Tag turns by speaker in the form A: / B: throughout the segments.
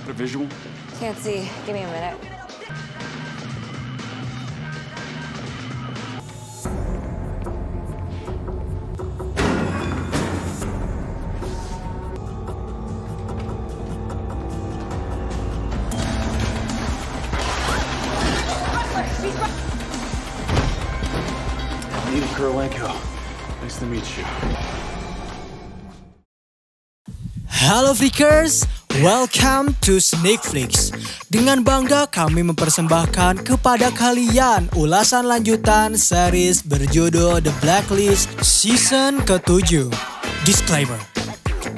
A: A visual?
B: Can't see. Give me a minute.
A: Nina Kirilenko. Nice to meet you.
C: Halo Freakers, welcome to Sneakflix. Dengan bangga kami mempersembahkan kepada kalian ulasan lanjutan series berjudul The Blacklist Season ke-7. Disclaimer.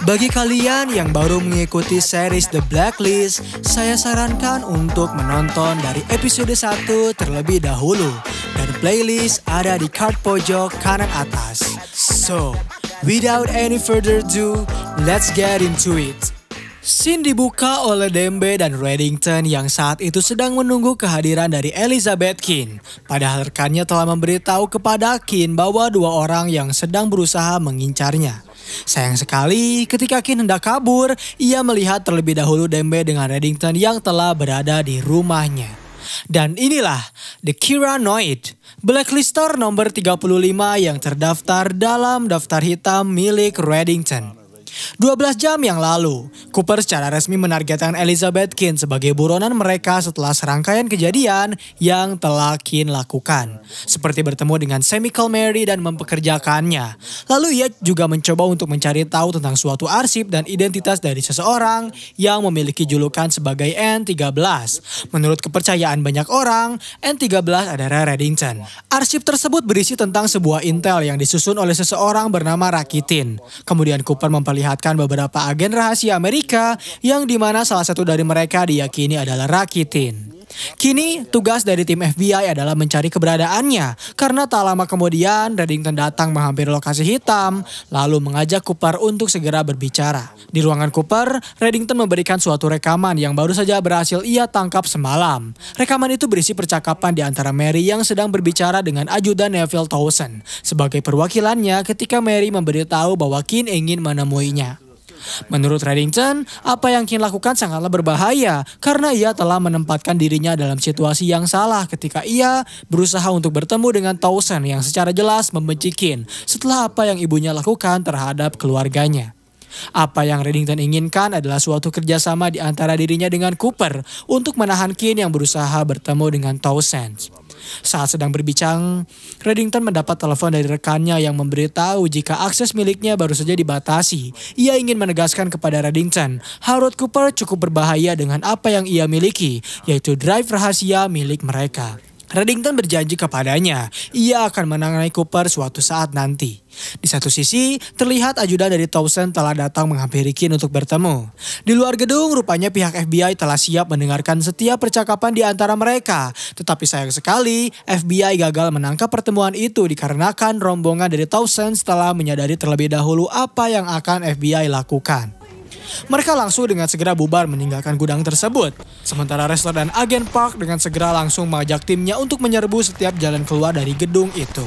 C: Bagi kalian yang baru mengikuti series The Blacklist, saya sarankan untuk menonton dari episode 1 terlebih dahulu. Dan playlist ada di card pojok kanan atas. So, without any further ado, let's get into it. Scene dibuka oleh Dembe dan Reddington yang saat itu sedang menunggu kehadiran dari Elizabeth Kane. Padahal rekannya telah memberitahu kepada Kane bahwa dua orang yang sedang berusaha mengincarnya. Sayang sekali ketika Kane hendak kabur, ia melihat terlebih dahulu Dembe dengan Reddington yang telah berada di rumahnya. Dan inilah The Kira Noid, blacklister nomor 35 yang terdaftar dalam daftar hitam milik Reddington. 12 jam yang lalu, Cooper secara resmi menargetkan Elizabeth Kane sebagai buronan mereka setelah serangkaian kejadian yang telah Kane lakukan. Seperti bertemu dengan Chemical Mary dan mempekerjakannya. Lalu ia juga mencoba untuk mencari tahu tentang suatu arsip dan identitas dari seseorang yang memiliki julukan sebagai N13. Menurut kepercayaan banyak orang, N13 adalah Reddington. Arsip tersebut berisi tentang sebuah intel yang disusun oleh seseorang bernama Rakitin. Kemudian Cooper memperlihatkan beberapa agen rahasia Amerika yang dimana salah satu dari mereka diyakini adalah Rakitin. Kini tugas dari tim FBI adalah mencari keberadaannya karena tak lama kemudian Reddington datang menghampiri lokasi hitam lalu mengajak Cooper untuk segera berbicara. Di ruangan Cooper, Reddington memberikan suatu rekaman yang baru saja berhasil ia tangkap semalam. Rekaman itu berisi percakapan di antara Mary yang sedang berbicara dengan ajudan Neville Towson sebagai perwakilannya ketika Mary memberitahu bahwa Kane ingin menemuinya. Menurut Reddington, apa yang Kane lakukan sangatlah berbahaya karena ia telah menempatkan dirinya dalam situasi yang salah ketika ia berusaha untuk bertemu dengan Towson yang secara jelas membenci Kane setelah apa yang ibunya lakukan terhadap keluarganya. Apa yang Reddington inginkan adalah suatu kerjasama di antara dirinya dengan Cooper untuk menahan Kane yang berusaha bertemu dengan Towson. Saat sedang berbincang, Reddington mendapat telepon dari rekannya yang memberitahu jika akses miliknya baru saja dibatasi. Ia ingin menegaskan kepada Reddington, Harold Cooper cukup berbahaya dengan apa yang ia miliki, yaitu drive rahasia milik mereka. Reddington berjanji kepadanya, ia akan menangani Cooper suatu saat nanti. Di satu sisi, terlihat ajudan dari Towson telah datang menghampiri Kane untuk bertemu. Di luar gedung, rupanya pihak FBI telah siap mendengarkan setiap percakapan di antara mereka. Tetapi sayang sekali, FBI gagal menangkap pertemuan itu dikarenakan rombongan dari Towson setelah menyadari terlebih dahulu apa yang akan FBI lakukan. Mereka langsung dengan segera bubar meninggalkan gudang tersebut. Sementara Ressler dan agen Park dengan segera langsung mengajak timnya untuk menyerbu setiap jalan keluar dari gedung itu.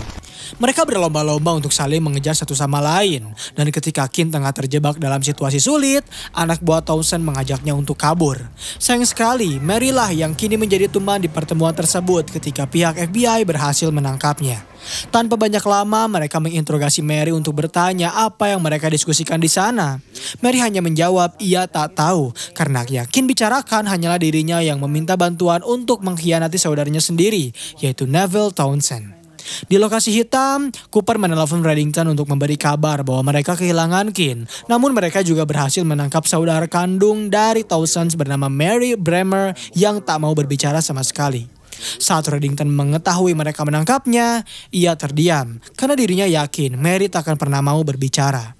C: Mereka berlomba-lomba untuk saling mengejar satu sama lain. Dan ketika Kane tengah terjebak dalam situasi sulit, anak buah Towson mengajaknya untuk kabur. Sayang sekali, Mary lah yang kini menjadi teman di pertemuan tersebut ketika pihak FBI berhasil menangkapnya. Tanpa banyak lama, mereka menginterogasi Mary untuk bertanya apa yang mereka diskusikan di sana. Mary hanya menjawab ia tak tahu karena yakin bicarakan hanyalah dirinya yang meminta bantuan untuk mengkhianati saudaranya sendiri, yaitu Neville Towson. Di lokasi hitam, Cooper menelepon Reddington untuk memberi kabar bahwa mereka kehilangan Kane. Namun mereka juga berhasil menangkap saudara kandung dari Towson bernama Mary Bremer yang tak mau berbicara sama sekali. Saat Reddington mengetahui mereka menangkapnya, ia terdiam karena dirinya yakin Mary tak akan pernah mau berbicara.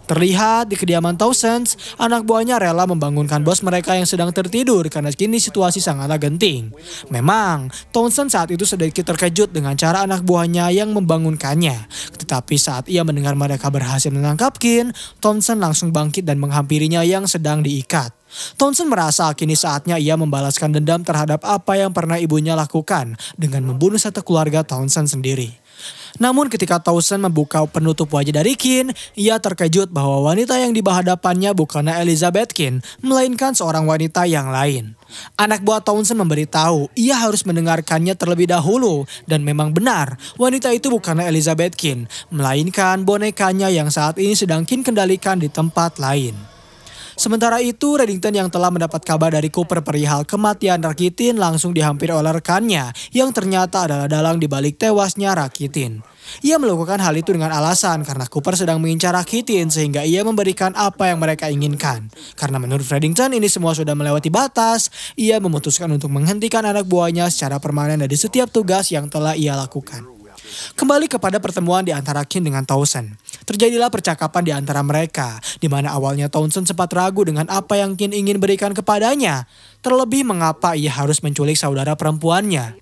C: Terlihat di kediaman Towson, anak buahnya rela membangunkan bos mereka yang sedang tertidur karena kini situasi sangatlah genting. Memang, Towson saat itu sedikit terkejut dengan cara anak buahnya yang membangunkannya. Tetapi saat ia mendengar mereka berhasil menangkap Kane, Towson langsung bangkit dan menghampirinya yang sedang diikat. Towson merasa kini saatnya ia membalaskan dendam terhadap apa yang pernah ibunya lakukan dengan membunuh satu keluarga Towson sendiri. Namun ketika Townsend membuka penutup wajah dari Kin, ia terkejut bahwa wanita yang di hadapannya bukanlah Elizabeth Kin, melainkan seorang wanita yang lain. Anak buah Townsend memberitahu ia harus mendengarkannya terlebih dahulu, dan memang benar, wanita itu bukanlah Elizabeth Kin, melainkan bonekanya yang saat ini sedang Kin kendalikan di tempat lain. Sementara itu, Reddington yang telah mendapat kabar dari Cooper perihal kematian Rakitin langsung dihampiri oleh rekannya yang ternyata adalah dalang dibalik tewasnya Rakitin. Ia melakukan hal itu dengan alasan karena Cooper sedang mengincar Rakitin sehingga ia memberikan apa yang mereka inginkan. Karena menurut Reddington ini semua sudah melewati batas, ia memutuskan untuk menghentikan anak buahnya secara permanen dari setiap tugas yang telah ia lakukan. Kembali kepada pertemuan di antara Kin dengan Townsend. Terjadilah percakapan di antara mereka, di mana awalnya Townsend sempat ragu dengan apa yang Kin ingin berikan kepadanya, terlebih mengapa ia harus menculik saudara perempuannya.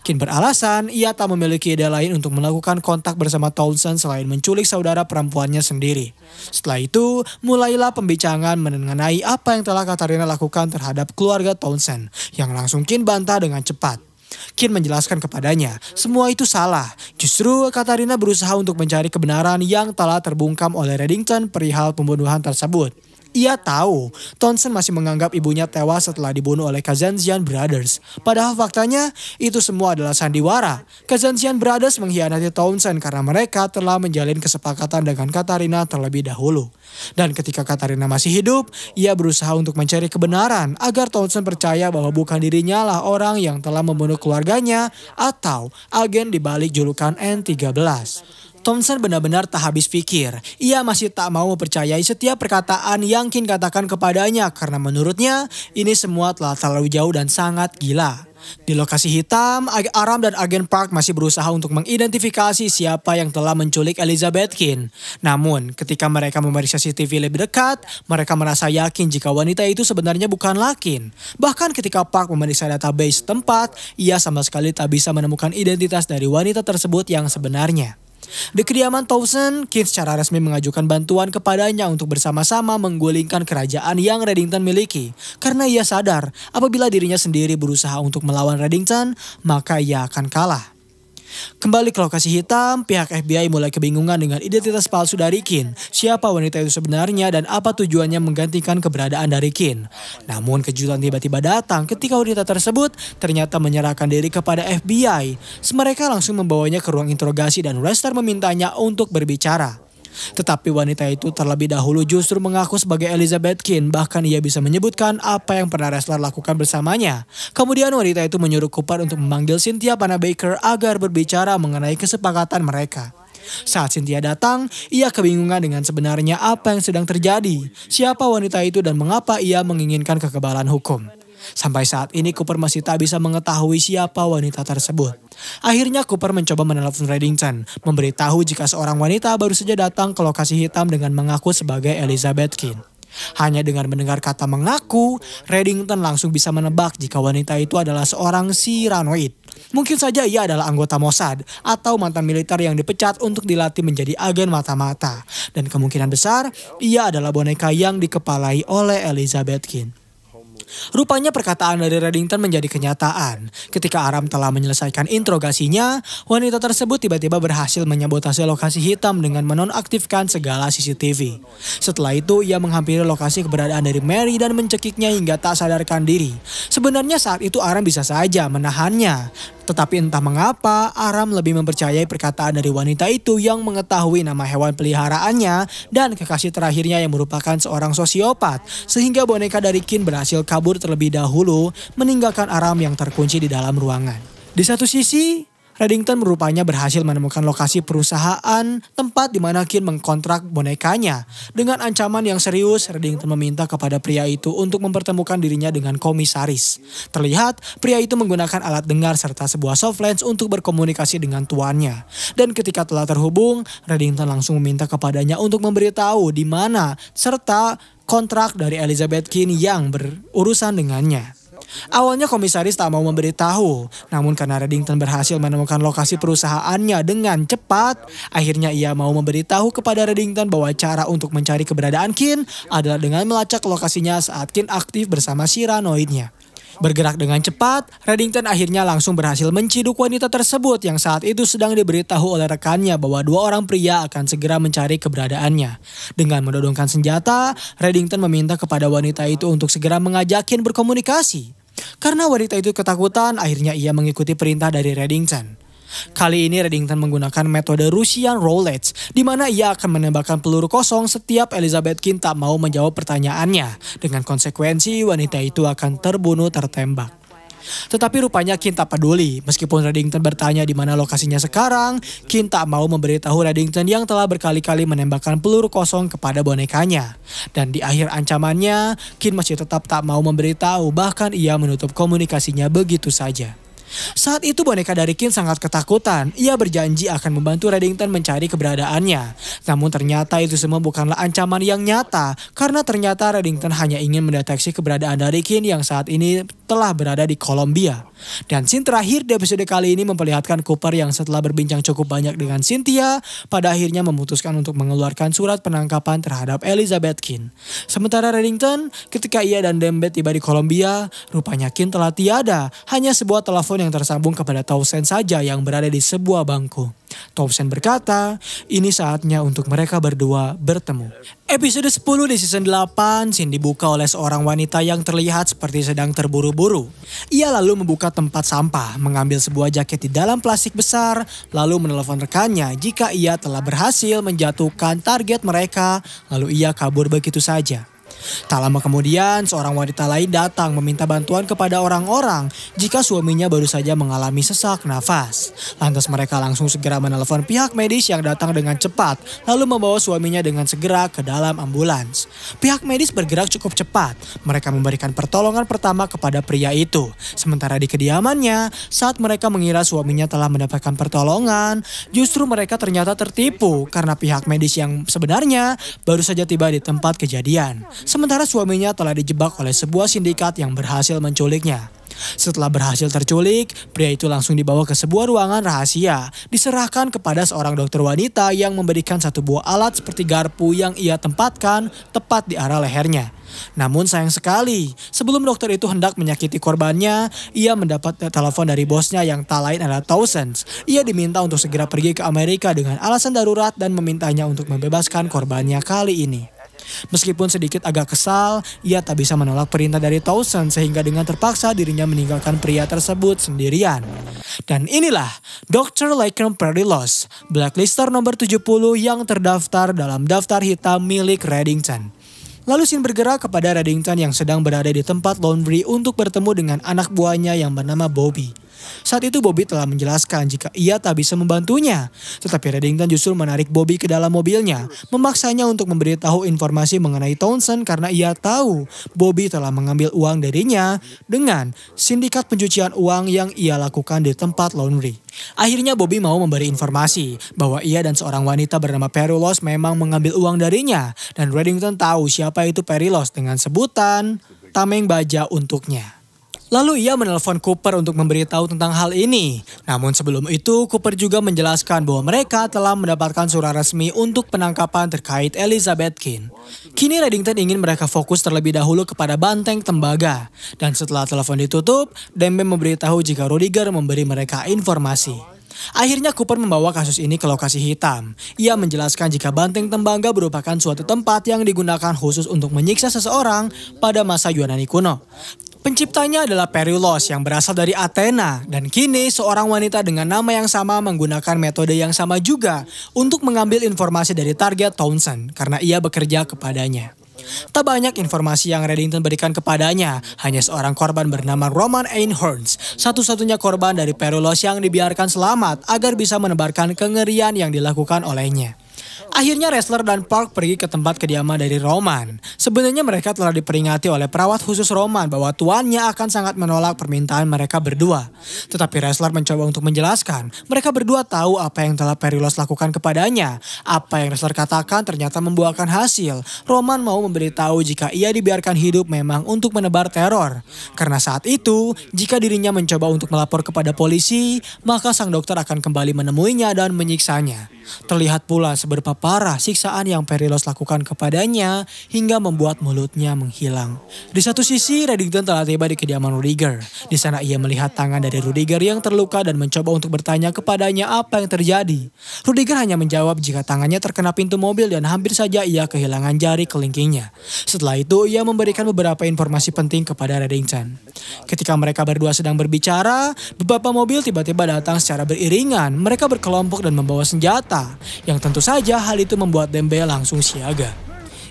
C: Kin beralasan ia tak memiliki ide lain untuk melakukan kontak bersama Townsend selain menculik saudara perempuannya sendiri. Setelah itu, mulailah pembicaraan mengenai apa yang telah Katarina lakukan terhadap keluarga Townsend, yang langsung Kin bantah dengan cepat. Kin menjelaskan kepadanya, semua itu salah. Justru Katarina berusaha untuk mencari kebenaran yang telah terbungkam oleh Reddington perihal pembunuhan tersebut. Ia tahu Townsend masih menganggap ibunya tewas setelah dibunuh oleh Kazanzian Brothers. Padahal faktanya itu semua adalah sandiwara. Kazanzian Brothers mengkhianati Townsend karena mereka telah menjalin kesepakatan dengan Katarina terlebih dahulu. Dan ketika Katarina masih hidup, ia berusaha untuk mencari kebenaran agar Townsend percaya bahwa bukan dirinya lah orang yang telah membunuh keluarganya atau agen di balik julukan N13. Townsend benar-benar tak habis pikir. Ia masih tak mau mempercayai setiap perkataan yang Kin katakan kepadanya karena menurutnya ini semua telah terlalu jauh dan sangat gila. Di lokasi hitam, Aram dan agen Park masih berusaha untuk mengidentifikasi siapa yang telah menculik Elizabeth Kin. Namun, ketika mereka memeriksa CCTV lebih dekat, mereka merasa yakin jika wanita itu sebenarnya bukanlah Kin. Bahkan ketika Park memeriksa database tempat, ia sama sekali tak bisa menemukan identitas dari wanita tersebut yang sebenarnya. Di kediaman Townsend, Kin secara resmi mengajukan bantuan kepadanya untuk bersama-sama menggulingkan kerajaan yang Reddington miliki. Karena ia sadar apabila dirinya sendiri berusaha untuk melawan Reddington, maka ia akan kalah. Kembali ke lokasi hitam, pihak FBI mulai kebingungan dengan identitas palsu dari Kin. Siapa wanita itu sebenarnya dan apa tujuannya menggantikan keberadaan dari Kin. Namun kejutan tiba-tiba datang ketika wanita tersebut ternyata menyerahkan diri kepada FBI. Mereka langsung membawanya ke ruang interogasi dan Rester memintanya untuk berbicara. Tetapi wanita itu terlebih dahulu justru mengaku sebagai Elizabeth Kin, bahkan ia bisa menyebutkan apa yang pernah Ressler lakukan bersamanya. Kemudian wanita itu menyuruh Cooper untuk memanggil Cynthia Panabaker agar berbicara mengenai kesepakatan mereka. Saat Cynthia datang, ia kebingungan dengan sebenarnya apa yang sedang terjadi, siapa wanita itu dan mengapa ia menginginkan kekebalan hukum. Sampai saat ini Cooper masih tak bisa mengetahui siapa wanita tersebut. Akhirnya Cooper mencoba menelepon Reddington, memberitahu jika seorang wanita baru saja datang ke lokasi hitam dengan mengaku sebagai Elizabeth Kin. Hanya dengan mendengar kata mengaku, Reddington langsung bisa menebak jika wanita itu adalah seorang Cyranoid. Mungkin saja ia adalah anggota Mossad atau mantan militer yang dipecat untuk dilatih menjadi agen mata-mata. Dan kemungkinan besar, ia adalah boneka yang dikepalai oleh Elizabeth Kin. Rupanya perkataan dari Reddington menjadi kenyataan. Ketika Aram telah menyelesaikan interogasinya, wanita tersebut tiba-tiba berhasil menyabotase lokasi hitam dengan menonaktifkan segala CCTV. Setelah itu, ia menghampiri lokasi keberadaan dari Mary dan mencekiknya hingga tak sadarkan diri. Sebenarnya saat itu Aram bisa saja menahannya. Tetapi entah mengapa, Aram lebih mempercayai perkataan dari wanita itu yang mengetahui nama hewan peliharaannya dan kekasih terakhirnya yang merupakan seorang sosiopat. Sehingga boneka dari Kin berhasil kabur terlebih dahulu, meninggalkan Aram yang terkunci di dalam ruangan. Di satu sisi, Reddington rupanya berhasil menemukan lokasi perusahaan tempat di mana Kin mengkontrak bonekanya. Dengan ancaman yang serius, Reddington meminta kepada pria itu untuk mempertemukan dirinya dengan komisaris. Terlihat, pria itu menggunakan alat dengar serta sebuah soft lens untuk berkomunikasi dengan tuannya. Dan ketika telah terhubung, Reddington langsung meminta kepadanya untuk memberitahu di mana serta kontrak dari Elizabeth Kin yang berurusan dengannya. Awalnya komisaris tak mau memberitahu, namun karena Reddington berhasil menemukan lokasi perusahaannya dengan cepat, akhirnya ia mau memberitahu kepada Reddington bahwa cara untuk mencari keberadaan Kin adalah dengan melacak lokasinya saat Kin aktif bersama Cyranoidnya. Bergerak dengan cepat, Reddington akhirnya langsung berhasil menciduk wanita tersebut yang saat itu sedang diberitahu oleh rekannya bahwa 2 orang pria akan segera mencari keberadaannya. Dengan menodongkan senjata, Reddington meminta kepada wanita itu untuk segera mengajakin berkomunikasi. Karena wanita itu ketakutan, akhirnya ia mengikuti perintah dari Reddington. Kali ini Reddington menggunakan metode Russian roulette, di mana ia akan menembakkan peluru kosong setiap Elizabeth Kane tak mau menjawab pertanyaannya. Dengan konsekuensi wanita itu akan terbunuh tertembak. Tetapi rupanya Kane tak peduli. Meskipun Reddington bertanya di mana lokasinya sekarang, Kane tak mau memberitahu Reddington yang telah berkali-kali menembakkan peluru kosong kepada bonekanya. Dan di akhir ancamannya, Kane masih tetap tak mau memberitahu, bahkan ia menutup komunikasinya begitu saja. Saat itu boneka dari Kane sangat ketakutan. Ia berjanji akan membantu Reddington mencari keberadaannya. Namun ternyata itu semua bukanlah ancaman yang nyata, karena ternyata Reddington hanya ingin mendeteksi keberadaan dari Kane yang saat ini telah berada di Kolombia. Dan scene terakhir di episode kali ini memperlihatkan Cooper yang setelah berbincang cukup banyak dengan Cynthia, pada akhirnya memutuskan untuk mengeluarkan surat penangkapan terhadap Elizabeth Kane. Sementara Reddington, ketika ia dan Dembe tiba di Kolombia, rupanya Kane telah tiada, hanya sebuah telepon yang tersambung kepada Townsend saja yang berada di sebuah bangku. Townsend berkata, ini saatnya untuk mereka berdua bertemu. Episode 10 di season 8, scene dibuka oleh seorang wanita yang terlihat seperti sedang terburu-buru. Ia lalu membuka tempat sampah, mengambil sebuah jaket di dalam plastik besar, lalu menelepon rekannya jika ia telah berhasil menjatuhkan target mereka, lalu ia kabur begitu saja. Tak lama kemudian, seorang wanita lain datang meminta bantuan kepada orang-orang jika suaminya baru saja mengalami sesak nafas. Lantas mereka langsung segera menelepon pihak medis yang datang dengan cepat, lalu membawa suaminya dengan segera ke dalam ambulans. Pihak medis bergerak cukup cepat. Mereka memberikan pertolongan pertama kepada pria itu. Sementara di kediamannya, saat mereka mengira suaminya telah mendapatkan pertolongan, justru mereka ternyata tertipu karena pihak medis yang sebenarnya baru saja tiba di tempat kejadian. Sementara suaminya telah dijebak oleh sebuah sindikat yang berhasil menculiknya. Setelah berhasil terculik, pria itu langsung dibawa ke sebuah ruangan rahasia, diserahkan kepada seorang dokter wanita yang memberikan satu buah alat seperti garpu yang ia tempatkan tepat di arah lehernya. Namun sayang sekali, sebelum dokter itu hendak menyakiti korbannya, ia mendapat telepon dari bosnya yang tak lain adalah Townsend. Ia diminta untuk segera pergi ke Amerika dengan alasan darurat dan memintanya untuk membebaskan korbannya kali ini. Meskipun sedikit agak kesal, ia tak bisa menolak perintah dari Townsend sehingga dengan terpaksa dirinya meninggalkan pria tersebut sendirian. Dan inilah Dr. Laken Perillos, blacklister nomor 70 yang terdaftar dalam daftar hitam milik Reddington. Lalu scene bergerak kepada Reddington yang sedang berada di tempat laundry untuk bertemu dengan anak buahnya yang bernama Bobby. Saat itu Bobby telah menjelaskan jika ia tak bisa membantunya. Tetapi Reddington justru menarik Bobby ke dalam mobilnya, memaksanya untuk memberitahu informasi mengenai Townsend karena ia tahu Bobby telah mengambil uang darinya dengan sindikat pencucian uang yang ia lakukan di tempat laundry. Akhirnya Bobby mau memberi informasi bahwa ia dan seorang wanita bernama Perillos memang mengambil uang darinya. Dan Reddington tahu siapa itu Perillos dengan sebutan tameng baja untuknya. Lalu ia menelpon Cooper untuk memberitahu tentang hal ini. Namun sebelum itu Cooper juga menjelaskan bahwa mereka telah mendapatkan surat resmi untuk penangkapan terkait Elizabeth Kane. Kini Reddington ingin mereka fokus terlebih dahulu kepada banteng tembaga. Dan setelah telepon ditutup, Dembe memberitahu jika Rudiger memberi mereka informasi. Akhirnya Cooper membawa kasus ini ke lokasi hitam. Ia menjelaskan jika banteng tembaga merupakan suatu tempat yang digunakan khusus untuk menyiksa seseorang pada masa Yunani kuno. Penciptanya adalah Perillos yang berasal dari Athena dan kini seorang wanita dengan nama yang sama menggunakan metode yang sama juga untuk mengambil informasi dari target Townsend karena ia bekerja kepadanya. Tak banyak informasi yang Reddington berikan kepadanya, hanya seorang korban bernama Roman Einhorns, satu-satunya korban dari Perillos yang dibiarkan selamat agar bisa menebarkan kengerian yang dilakukan olehnya. Akhirnya Ressler dan Park pergi ke tempat kediaman dari Roman. Sebenarnya mereka telah diperingati oleh perawat khusus Roman bahwa tuannya akan sangat menolak permintaan mereka berdua. Tetapi Ressler mencoba untuk menjelaskan, mereka berdua tahu apa yang telah Perillos lakukan kepadanya. Apa yang Ressler katakan ternyata membuahkan hasil. Roman mau memberitahu jika ia dibiarkan hidup memang untuk menebar teror. Karena saat itu, jika dirinya mencoba untuk melapor kepada polisi, maka sang dokter akan kembali menemuinya dan menyiksanya. Terlihat pula seberapa parah siksaan yang Perilos lakukan kepadanya hingga membuat mulutnya menghilang. Di satu sisi, Reddington telah tiba di kediaman Rudiger. Di sana ia melihat tangan dari Rudiger yang terluka dan mencoba untuk bertanya kepadanya apa yang terjadi. Rudiger hanya menjawab jika tangannya terkena pintu mobil dan hampir saja ia kehilangan jari kelingkingnya. Setelah itu, ia memberikan beberapa informasi penting kepada Reddington. Ketika mereka berdua sedang berbicara, beberapa mobil tiba-tiba datang secara beriringan. Mereka berkelompok dan membawa senjata, yang tentu saja hal itu membuat Dembe langsung siaga.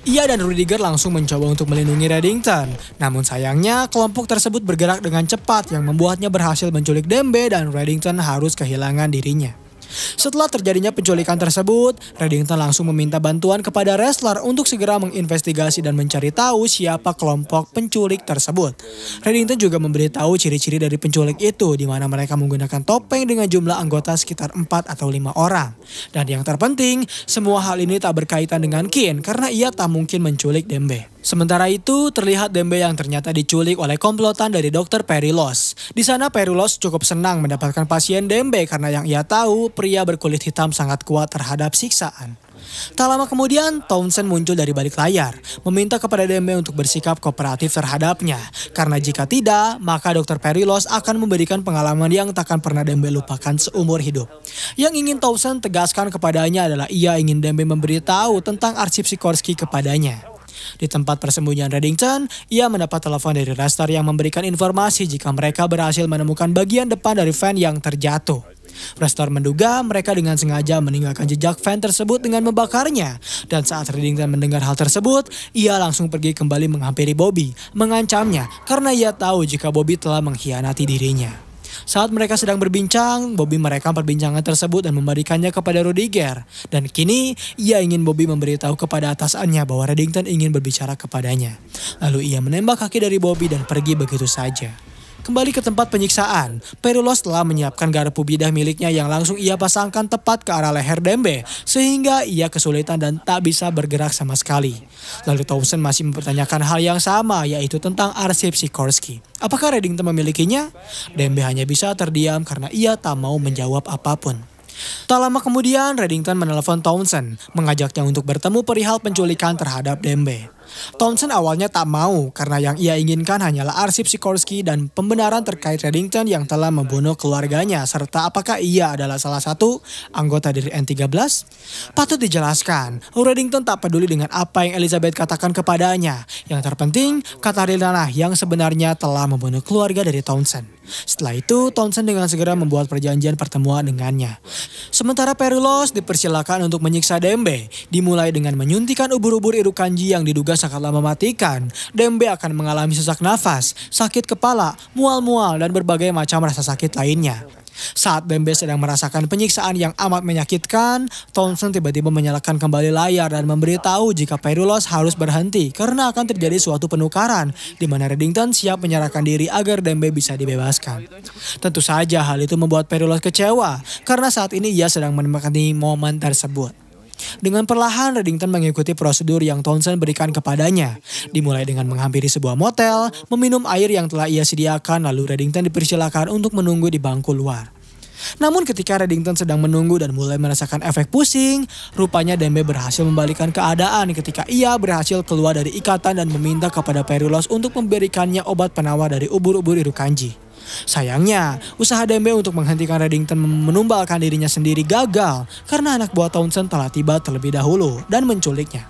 C: Ia dan Rudiger langsung mencoba untuk melindungi Reddington. Namun sayangnya kelompok tersebut bergerak dengan cepat yang membuatnya berhasil menculik Dembe dan Reddington harus kehilangan dirinya. Setelah terjadinya penculikan tersebut, Reddington langsung meminta bantuan kepada Ressler untuk segera menginvestigasi dan mencari tahu siapa kelompok penculik tersebut. Reddington juga memberitahu ciri-ciri dari penculik itu, di mana mereka menggunakan topeng dengan jumlah anggota sekitar 4 atau 5 orang. Dan yang terpenting, semua hal ini tak berkaitan dengan Kin karena ia tak mungkin menculik Dembe. Sementara itu, terlihat Dembe yang ternyata diculik oleh komplotan dari Dr. Perilos. Di sana Perilos cukup senang mendapatkan pasien Dembe karena yang ia tahu pria berkulit hitam sangat kuat terhadap siksaan. Tak lama kemudian, Townsend muncul dari balik layar, meminta kepada Dembe untuk bersikap kooperatif terhadapnya. Karena jika tidak, maka Dr. Perilos akan memberikan pengalaman yang takkan pernah Dembe lupakan seumur hidup. Yang ingin Townsend tegaskan kepadanya adalah ia ingin Dembe memberitahu tentang arsip Sikorsky kepadanya. Di tempat persembunyian Reddington, ia mendapat telepon dari Ressler yang memberikan informasi jika mereka berhasil menemukan bagian depan dari van yang terjatuh. Ressler menduga mereka dengan sengaja meninggalkan jejak van tersebut dengan membakarnya. Dan saat Reddington mendengar hal tersebut, ia langsung pergi kembali menghampiri Bobby, mengancamnya karena ia tahu jika Bobby telah mengkhianati dirinya. Saat mereka sedang berbincang, Bobby merekam perbincangan tersebut dan memberikannya kepada Rudiger. Dan kini, ia ingin Bobby memberitahu kepada atasannya bahwa Reddington ingin berbicara kepadanya. Lalu ia menembak kaki dari Bobby dan pergi begitu saja. Kembali ke tempat penyiksaan, Perilos telah menyiapkan garpu bidah miliknya yang langsung ia pasangkan tepat ke arah leher Dembe, sehingga ia kesulitan dan tak bisa bergerak sama sekali. Lalu Townsend masih mempertanyakan hal yang sama, yaitu tentang arsip Sikorsky. Apakah Reddington memilikinya? Dembe hanya bisa terdiam karena ia tak mau menjawab apapun. Tak lama kemudian, Reddington menelpon Townsend, mengajaknya untuk bertemu perihal penculikan terhadap Dembe. Townsend awalnya tak mau karena yang ia inginkan hanyalah arsip Sikorsky dan pembenaran terkait Reddington yang telah membunuh keluarganya serta apakah ia adalah salah satu anggota dari N13. Patut dijelaskan, Reddington tak peduli dengan apa yang Elizabeth katakan kepadanya. Yang terpenting, kata Rilana yang sebenarnya telah membunuh keluarga dari Townsend. Setelah itu, Townsend dengan segera membuat perjanjian pertemuan dengannya. Sementara Perilos dipersilakan untuk menyiksa Dembe, dimulai dengan menyuntikkan ubur-ubur Irukanji yang diduga sangatlah mematikan. Dembe akan mengalami sesak nafas, sakit kepala, mual-mual, dan berbagai macam rasa sakit lainnya. Saat Dembe sedang merasakan penyiksaan yang amat menyakitkan, Townsend tiba-tiba menyalakan kembali layar dan memberitahu jika Perilos harus berhenti karena akan terjadi suatu penukaran di mana Reddington siap menyerahkan diri agar Dembe bisa dibebaskan. Tentu saja hal itu membuat Perilos kecewa karena saat ini ia sedang menikmati momen tersebut. Dengan perlahan Reddington mengikuti prosedur yang Townsend berikan kepadanya. Dimulai dengan menghampiri sebuah motel, meminum air yang telah ia sediakan, lalu Reddington dipersilakan untuk menunggu di bangku luar. Namun ketika Reddington sedang menunggu dan mulai merasakan efek pusing, rupanya Dembe berhasil membalikkan keadaan ketika ia berhasil keluar dari ikatan dan meminta kepada Perilos untuk memberikannya obat penawar dari ubur-ubur Irukanji. Sayangnya, usaha Dembe untuk menghentikan Reddington menumbalkan dirinya sendiri gagal karena anak buah Townsend telah tiba terlebih dahulu dan menculiknya.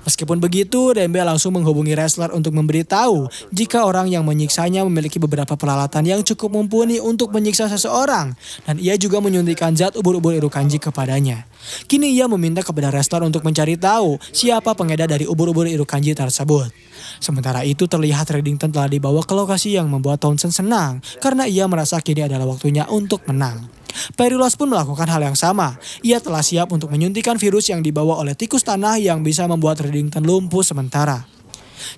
C: Meskipun begitu, Dembe langsung menghubungi Ressler untuk memberitahu jika orang yang menyiksanya memiliki beberapa peralatan yang cukup mumpuni untuk menyiksa seseorang dan ia juga menyuntikkan zat ubur-ubur Irukanji kepadanya. Kini ia meminta kepada Ressler untuk mencari tahu siapa pengedar dari ubur-ubur Irukanji tersebut. Sementara itu terlihat Reddington telah dibawa ke lokasi yang membuat Townsend senang karena ia merasa kini adalah waktunya untuk menang. Perilos pun melakukan hal yang sama. Ia telah siap untuk menyuntikkan virus yang dibawa oleh tikus tanah yang bisa membuat Reddington lumpuh sementara.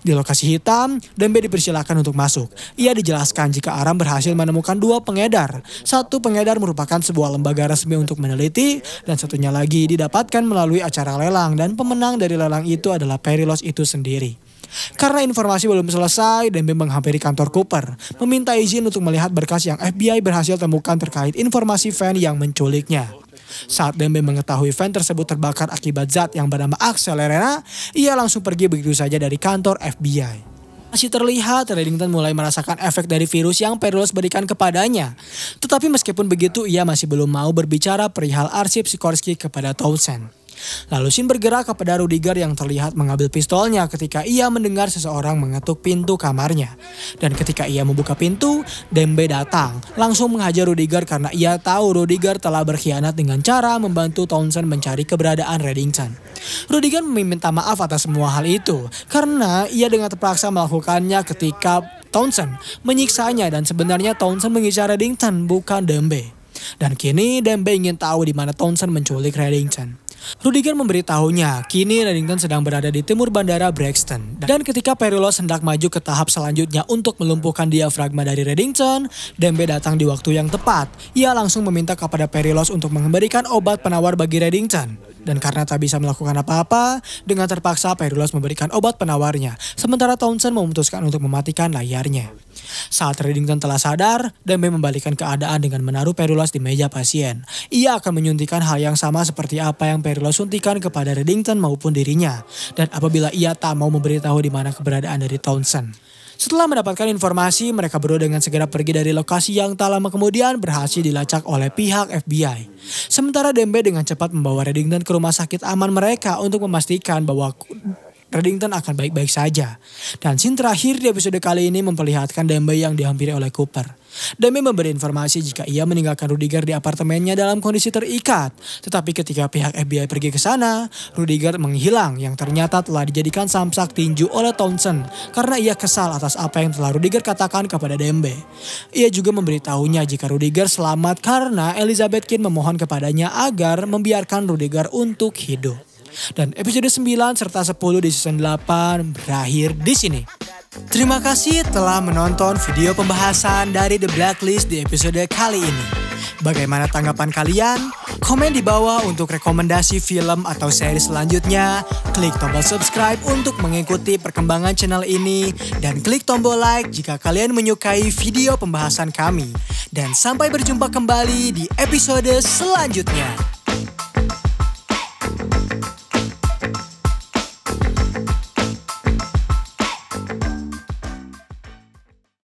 C: Di lokasi hitam, Dembe dipersilakan untuk masuk. Ia dijelaskan jika Aram berhasil menemukan 2 pengedar. Satu pengedar merupakan sebuah lembaga resmi untuk meneliti, dan satunya lagi didapatkan melalui acara lelang, dan pemenang dari lelang itu adalah Perilos itu sendiri. Karena informasi belum selesai, Dembe menghampiri kantor Cooper, meminta izin untuk melihat berkas yang FBI berhasil temukan terkait informasi van yang menculiknya. Saat Dembe mengetahui van tersebut terbakar akibat zat yang bernama Accelerena, ia langsung pergi begitu saja dari kantor FBI. Masih terlihat Reddington mulai merasakan efek dari virus yang Perillos berikan kepadanya. Tetapi meskipun begitu, ia masih belum mau berbicara perihal arsip Sikorsky kepada Townsend. Lalu Scene bergerak kepada Rudiger yang terlihat mengambil pistolnya ketika ia mendengar seseorang mengetuk pintu kamarnya. Dan ketika ia membuka pintu, Dembe datang, langsung menghajar Rudiger karena ia tahu Rudiger telah berkhianat dengan cara membantu Townsend mencari keberadaan Reddington. Rudiger meminta maaf atas semua hal itu karena ia dengan terpaksa melakukannya ketika Townsend menyiksanya dan sebenarnya Townsend mengincar Reddington bukan Dembe. Dan kini Dembe ingin tahu di mana Townsend menculik Reddington. Rudiger memberitahunya, kini Reddington sedang berada di timur bandara Braxton. Dan ketika Perillos hendak maju ke tahap selanjutnya untuk melumpuhkan diafragma dari Reddington, Dembe datang di waktu yang tepat. Ia langsung meminta kepada Perillos untuk memberikan obat penawar bagi Reddington. Dan karena tak bisa melakukan apa-apa, dengan terpaksa Perillos memberikan obat penawarnya, sementara Townsend memutuskan untuk mematikan layarnya. Saat Reddington telah sadar, Dembe membalikan keadaan dengan menaruh Perillos di meja pasien. Ia akan menyuntikkan hal yang sama seperti apa yang Perillos suntikan kepada Reddington maupun dirinya. Dan apabila ia tak mau memberitahu di mana keberadaan dari Townsend. Setelah mendapatkan informasi, mereka berdua dengan segera pergi dari lokasi yang tak lama kemudian berhasil dilacak oleh pihak FBI. Sementara Dembe dengan cepat membawa Reddington ke rumah sakit aman mereka untuk memastikan bahwa Reddington akan baik-baik saja. Dan scene terakhir di episode kali ini memperlihatkan Dembe yang dihampiri oleh Cooper. Dembe memberi informasi jika ia meninggalkan Rudiger di apartemennya dalam kondisi terikat. Tetapi ketika pihak FBI pergi ke sana, Rudiger menghilang yang ternyata telah dijadikan samsak tinju oleh Townsend karena ia kesal atas apa yang telah Rudiger katakan kepada Dembe. Ia juga memberitahunya jika Rudiger selamat karena Elizabeth Kane memohon kepadanya agar membiarkan Rudiger untuk hidup. Dan episode 9 serta 10 di season 8 berakhir di sini. Terima kasih telah menonton video pembahasan dari The Blacklist di episode kali ini. Bagaimana tanggapan kalian? Komen di bawah untuk rekomendasi film atau seri selanjutnya. Klik tombol subscribe untuk mengikuti perkembangan channel ini. Dan klik tombol like jika kalian menyukai video pembahasan kami. Dan sampai berjumpa kembali di episode selanjutnya.